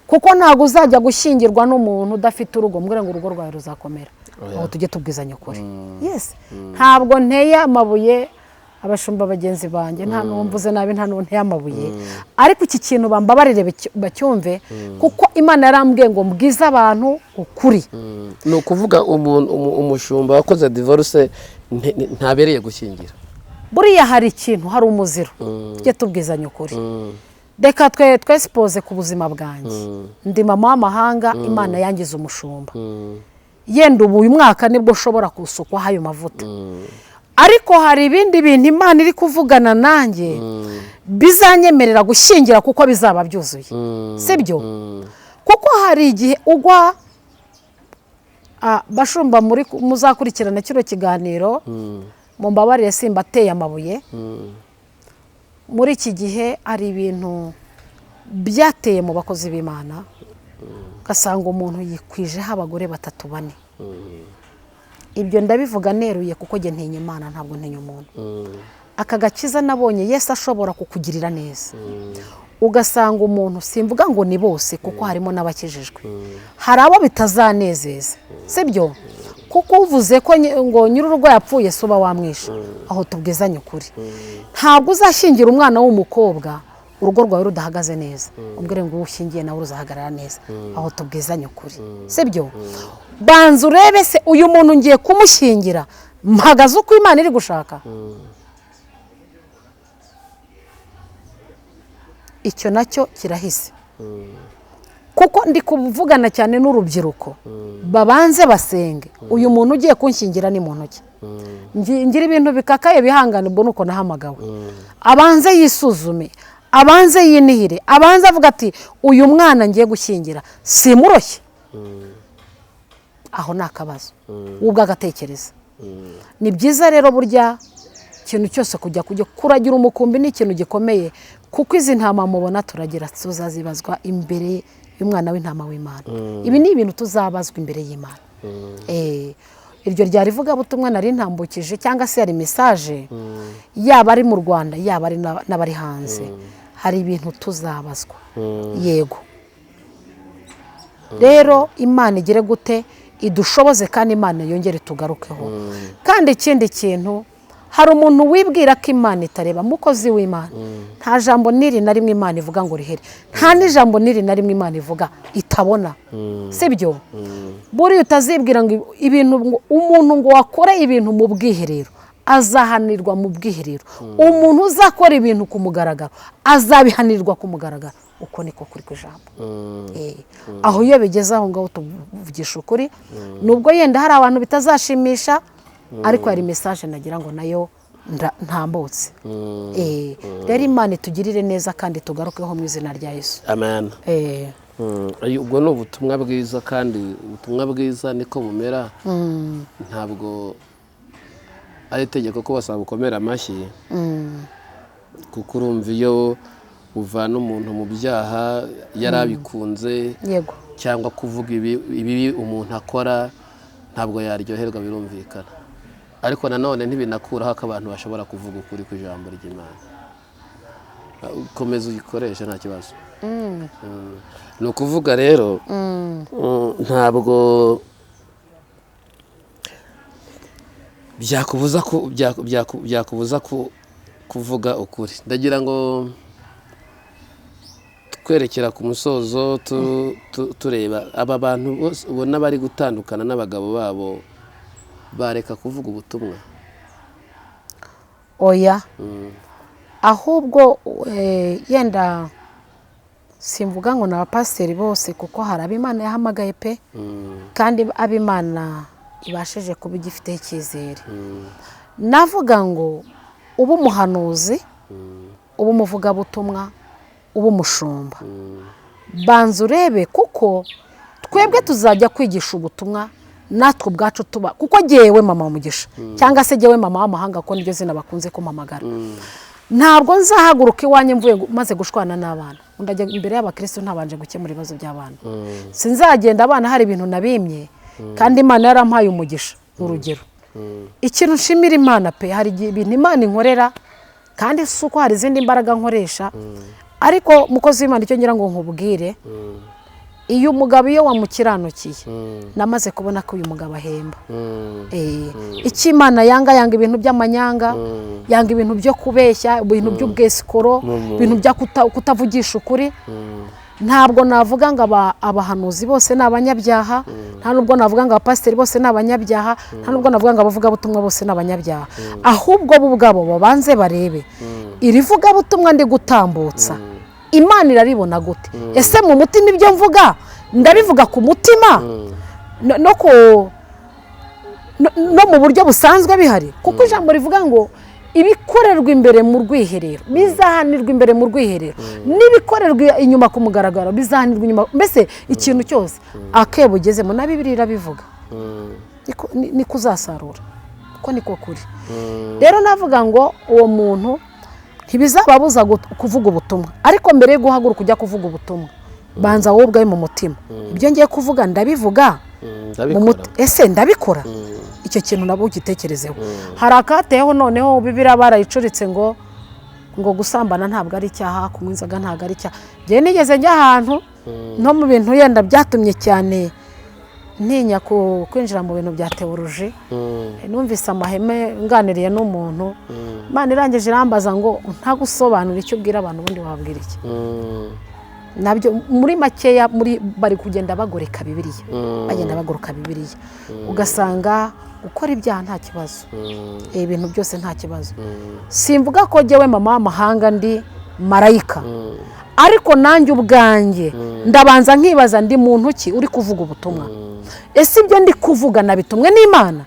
Kuko ntabwo uzajya gushyingirwa n'umuntu udafite urugo, mbwira ngo urugo rwawe ruzakomera. Aho tujye tubwizanya ukuri. Yes, ntabwo nteye amabuye abashumba bagenzi banjye, nta numvuze nabi, nta nteye amabuye, ariko iki kintu bambabarire bacyumve, kuko Imana yarambwiye ngo mbwize abantu ukuri. Ni ukuvuga umushumba wakoze divorce ntabereye gushyingira. Buriya hari ikintu, hari umuziro. Tujye tubwizanya ukuri. Reka twesipoze ku buzima bwanjye. Ndi mama w'amahanga, Imana yangize umushumba. Yenda ubu uyu mwaka nibwo ushobora kusukwaho ayo mavuta. Ariko hari ibindi bintu Imana iri kuvugana nanjye bizanyemerera gushyingira, kuko bizaba byuzuye. Sibyo? Kuko hari igihe ugwa, bashumba muzakurikirana kino kiganiro, mumbabarire simba ateye amabuye. Muri iki gihe hari ibintu byateye mu bakozi b'Imana, ugasanga umuntu yikwijeho abagore 3-4. Ibyo ndabivuga neruye kuko njye ntinya Imana, ntabwo ntinya umuntu. Aka gakiza nabonye Yesu ashobora kukugirira neza. Ugasanga umuntu, simvuga ngo ni bose kuko harimo n'abakijijwe, hari abo bitazanezeza. Sibyo? Kuko uvuze ko ngo nyir'urugo yapfuye suba wamwisha. Aho tubwizanye ukuri. Ntabwo uzashyingira umwana w'umukobwa urugo rwawe rudahagaze neza, umbwire ngo ushingiye nawe uzahagarara neza. Aho tubwizanye ukuri. Sibyo? Banza urebe se uyu muntu ngiye kumushyingira mpagaze uko Imana iri gushaka. Icyo nacyo kirahise. Kuko ndi kuvugana cyane n'urubyiruko, babanze basenge. Uyu muntu ugiye kunshyingira ni muntu ki? Ngira ibintu bikakaye bihangane, mbona uko nahamagawe. Abanze yisuzume, abanze yinihire, abanze avuga ati uyu mwana ngiye gushyingira simuroshye. Aho nakabazo ubwo agatekereza. Ni byiza rero burya ikintu cyose kujya kuragira umukumbi ni ikintu gikomeye, kuko izi ntama mubona turagira tuzazibazwa imbere y'umwana w'intama w'Imana. Ibi ni ibintu tuzabazwa imbere y'Imana. Iryo ryari vuga butumwa nari ntambukije, cyangwa se yari message, yaba ari mu Rwanda yaba ari n'abari hanze. Hari ibintu tuzabazwa. Yego. Rero Imana igire gute idushoboze, kandi Imana yongere tugarukeho. Kandi ikindi kintu, hari umuntu wibwira ko Imana itareba, mukozi w'Imana. Nta jambo niri na rimwe Imana ivuga ngo rihere, nta n'ijambo niri na rimwe Imana ivuga itabona. Sibyo? Buri utazibwira ngo ibintu, umuntu ngo wakore ibintu mu bwiherero azahanirwa mu bwiherero. Umuntu uzakora ibintu ku mugaragaro azabihanirwa ku mugaragaro. uko niko kuri kw'ijambo. Aho iyo bigeze aho ngaho tuvugisha ukuri, nubwo yenda hari abantu bitazashimisha, ariko hari message nagira ngo nayo ntambutse. Rero Imana itugirire neza kandi tugarukeho mu izina rya Yesu. Amen. Ubwo ni ubutumwa bwiza, kandi ubutumwa bwiza niko bumera. Ntabwo ari itegeko ko basaba gukomera amashyi, kuko urumva iyo uvana umuntu mu byaha yarabikunze cyangwa kuvuga ibi umuntu akora, ntabwo yaryoherwa, birumvikana. Ariko nanone ntibinakuraho ko abantu bashobora kuvuga ukuri kw'ijambo ry'Imana. Komeza uyikoresha nta kibazo. Ni ukuvuga rero, ntabwo byakubuza kuvuga ukuri. Ndagira ngo twerekera ku musozo tureba aba bantu bose ubona bari gutandukana n'abagabo babo, bareka kuvuga ubutumwa. Oya, ahubwo yenda simvuga ngo n'abapasiteri bose, kuko hari ab'Imana yahamagaye pe, kandi ab'Imana ibashije kuba igifiteho icyizere. Navuga ngo uba umuhanuzi, uba umuvugabutumwa, uba umushumba, banza urebe, kuko twebwe tuzajya kwigisha ubutumwa natwe ubwacu tuba, kuko jyewe mama w'umugisha cyangwa se jyewe mama w'amahanga, ko niryo zina bakunze kumpamagara, ntabwo nzahaguruka iwanjye mvuye maze gushwana n'abana, ndajya imbere y'abakristo ntabanje gukemura ibibazo by'abana. Sinzagenda abana hari ibintu nabimye, kandi Imana yarampaye umugisha. Urugero, ikintu nshimira Imana pe, hari ibintu Imana inkorera, kandi si uko hari izindi mbaraga nkoresha, ariko mukozi w'Imana icyo ngira ngo nkubwire, iyo umugabo iyo wamukiranukiye, namaze kubona ko uyu mugabo ahemba. Icyo Imana yanga ibintu by'amanyanga, yanga ibintu byo kubeshya, ibintu by'ubwesikoro, ibintu byo kutavugisha ukuri. Ntabwo navuga ngo abahanuzi bose ni abanyabyaha, nta nubwo navuga ngo abapasiteri bose ni abanyabyaha, nta nubwo navuga ngo abavugabutumwa bose ni abanyabyaha. Ahubwo bo ubwabo babanze barebe, iri vugabutumwa ndi gutambutsa Imana iraribona gute? Ese mu mutima ibyo mvuga ndabivuga ku mutima no mu buryo busanzwe bihari? Kuko ijambo rivuga ngo ibikorerwa imbere mu rwiherero bizahanirwa imbere mu rwiherero, n'ibikorerwa inyuma ku mugaragaro bizahanirwa inyuma. Mbese ikintu cyose akebo ugezemo, na Bibiliya irabivuga, ni kuzasarura, ko niko kuri. Rero navuga ngo uwo muntu ntibizababuza kuvuga ubutumwa, ariko mbere yo guhaguruka ujya kuvuga ubutumwa, banza wowe ubwawe mu mutima, ibyo ngiye kuvuga ndabivuga ese ndabikora? Icyo kintu nabo ugitekerezeho. Hari akateho noneho Bibiliya barayicuritse ngo gusambana ntabwo ari icyaha, kunywa inzoga ntabwo ari icyaha. Njye nigeze njya ahantu no mu bintu yenda byatumye cyane ntinya kwinjira mu bintu bya teoloji, numvise amaheme nganiriye n'umuntu, Imana irangije irambaza ngo ntagusobanura icyo ubwira abantu, ubundi wabwira iki? Nabyo muri makeya bari kugenda bagoreka Bibiliya, bagenda bagoroka Bibiliya, ugasanga gukora ibyaha nta kibazo, ibintu byose nta kibazo. Simvuga ko jyewe mama w'amahanga ndi marayika, ariko nanjye ubwanjye ndabanza nkibaza, ndi muntu ki uri kuvuga ubutumwa? Ese ibyo ndi kuvuga nabitumwe n'Imana?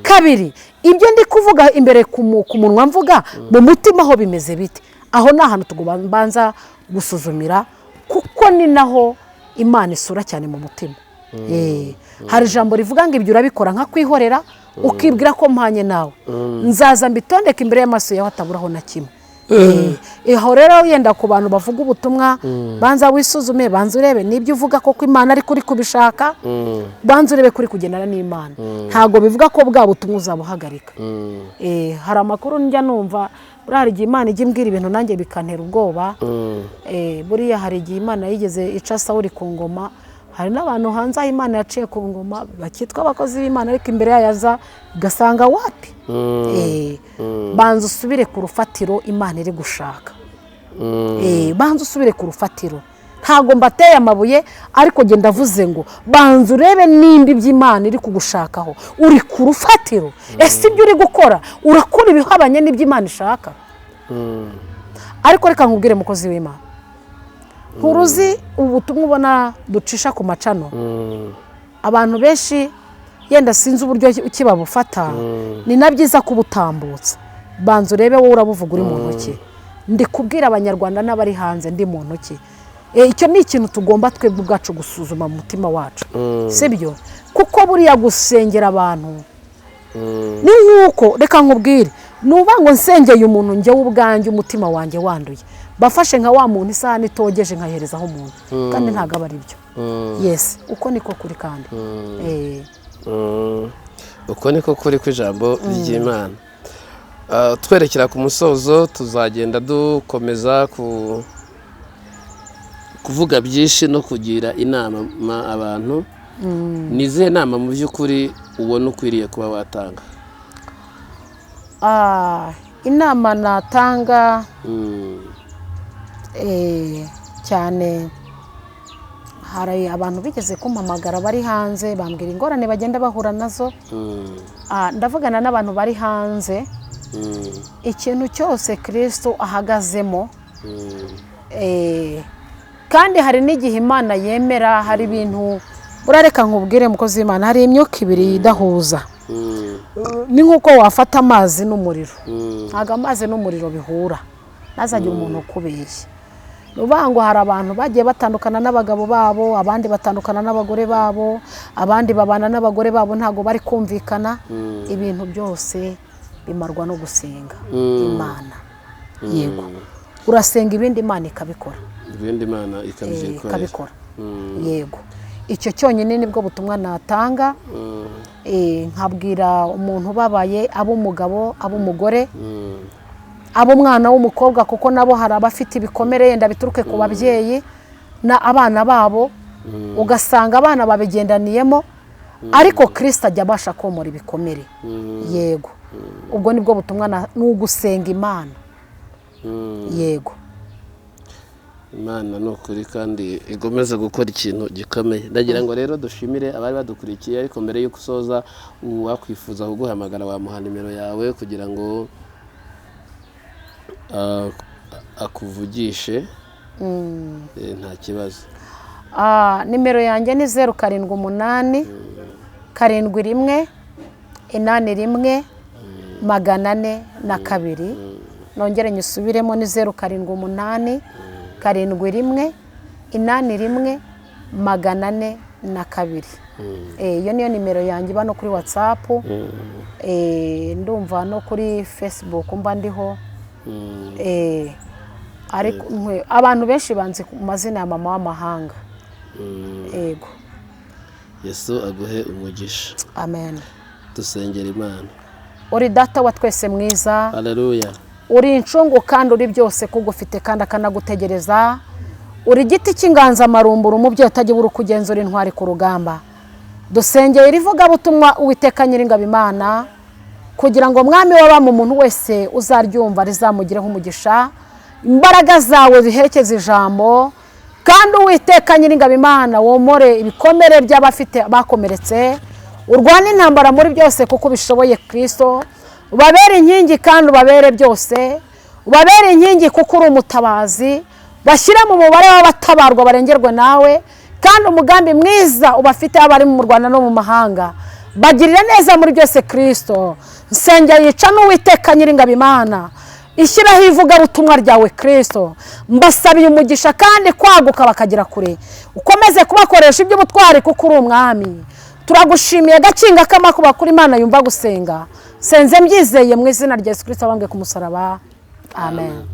Kabiri, ibyo ndi kuvuga imbere ku munwa mvuga, mu mutima ho bimeze bite? Aho ni ahantu tubanza gusuzumira, kuko ni naho Imana isura cyane mu mutima. Hari ijambo rivuga ngo ibyo urabikora nka kwihorera, ukibwira ko mpanye nawe, nzaza mbitondeka imbere y'amaso yawe ataburaho na kimwe. Aho rero yenda ku bantu bavuga ubutumwa, banza wisuzume, banza urebe n'ibyo uvuga koko Imana ari kuri kubishaka, banza urebe kuri kugendana n'Imana. Ntabwo bivuga ko bwa butumwa uzabuhagarika. Hari amakuru njya numva, buriya igihe Imana ijya imbwira ibintu nanjye bikantera ubwoba. Buriya hari igihe Imana yigeze ica Sawuli ku ngoma, hari n'abantu hanze aho Imana yaciye ku ngoma bakitwa abakozi b'Imana, ariko imbere yayo aza ugasanga wapi. Banza usubire ku rufatiro Imana iri gushaka. Banza usubire ku rufatiro. Ntago mbateye amabuye, ariko genda avuze ngo banza urebe nimba iby'Imana iri kugushakaho, uri ku rufatiro. Ese ibyo uri gukora urakora ibihabanye n'iby'Imana ishaka? Ariko reka nkubwire mukozi w'Imana, nturuzi ubutumwa ubona ducisha ku macano abantu benshi yenda sinzi uburyo ukibabufata ni na byiza kubutambutsa banza urebe wowe urabuvuga uri mu ntoki ndi kubwira abanyarwanda n'abari hanze ndi mu ntoki icyo ni ikintu tugomba twebwe ubwacu gusuzuma mu mutima wacu sibyo kuko buriya gusengera abantu ni nk'uko reka nkubwire nuba ngo nsengeye umuntu njyewe ubwanjye umutima wanjye wanduye bafashe nka wa muntu isahani itogeje nkaherezaho umuntu kandi ntabwo aba ari byo yesi uko niko kuri kandi uko niko kuri kw'ijambo ry'Imana. Twerekera ku musozo tuzagenda dukomeza kuvuga byinshi no kugira inama abantu. Ni izihe nama mu by'ukuri ubona ukwiriye kuba watanga? Inama natanga cyane hari abantu bigeze kumpamagara bari hanze bambwira ingorane bagenda bahura nazo. Ndavugana n'abantu bari hanze ikintu cyose Kristo ahagazemo kandi hari n'igihe Imana yemera hari ibintu urareka nkubwire mukozi w'Imana hari imyuka ibiri idahuza ni nk'uko wafata amazi n'umuriro ntabwo amazi n'umuriro bihura ntazagire umuntu ukubeshya ngo hari abantu bagiye batandukana n'abagabo babo abandi batandukana n'abagore babo abandi babana n'abagore babo ntabwo bari kumvikana ibintu byose bimarwa no gusenga Imana yego urasenga ibindi Imana ikabikora ikabikora yego icyo cyonyine nibwo butumwa natanga nkabwira umuntu ubabaye ab'umugabo ab'umugore ab'umwana w'umukobwa kuko nabo hari abafite ibikomere yenda bituruke ku babyeyi na abana babo ugasanga abana babigendaniyemo ariko Kristo ajya abasha komora ibikomere yego ubwo nibwo butumwa ni ugusenga Imana yego Imana ni ukuri kandi igomeza gukora ikintu gikomeye. Ndagira ngo rero dushimire abari badukurikiye ariko mbere y'uko usoza wakwifuza kuguhamagara wamuha nimero yawe kugira ngo akuvugishe nta kibazo. Nimero yanjye ni 078 71 81 402 nongere nyisubiremo ni 078 71 81 402 iyo niyo nimero yanjye iba no kuri WhatsApp ndumva no kuri Facebook mba ndiho ariko abantu benshi banze ku mazina ya mama w'amahanga yego Yesu aguhe umugisha amen. Dusengera Imana. Uri data wa twese mwiza haleluya uri incungu kandi uri byose kugufite kandi akanagutegereza uri igiti cy'inganza marumbura umubyeyi utagira kugenzura intwari ku rugamba dusengeye rivuga butumwa Uwiteka Nyiringabo Imana kugira ngo mwami w'abamu umuntu wese uzaryumva rizamugireho umugisha imbaraga zawe ziherekeza ijambo kandi Uwiteka Nyiringabo Imana womore ibikomere by'abafite bakomeretse urwane intambara muri byose kuko bishoboye Kristo ubabere inkingi kandi ubabere byose ubabere inkingi kuko uri umutabazi bashyira mu mubare w'abatabarwa barengerwe nawe kandi umugambi mwiza ubafite abari mu Rwanda no mu mahanga bagirira neza muri byose Kristo nsengera yica n'Uwiteka Nyiringabo Imana ishyiraho ivuga butumwa ryawe Kristo mbasabiye umugisha kandi kwaguka bakagira kure ukomeze kubakoresha iby'ubutwari kuko uri umwami turagushimiye gakinga k'amakuba kuri Imana yumva gusenga senze mbyizeye mu izina rya Yesu Kristo abambwe ku musaraba amen.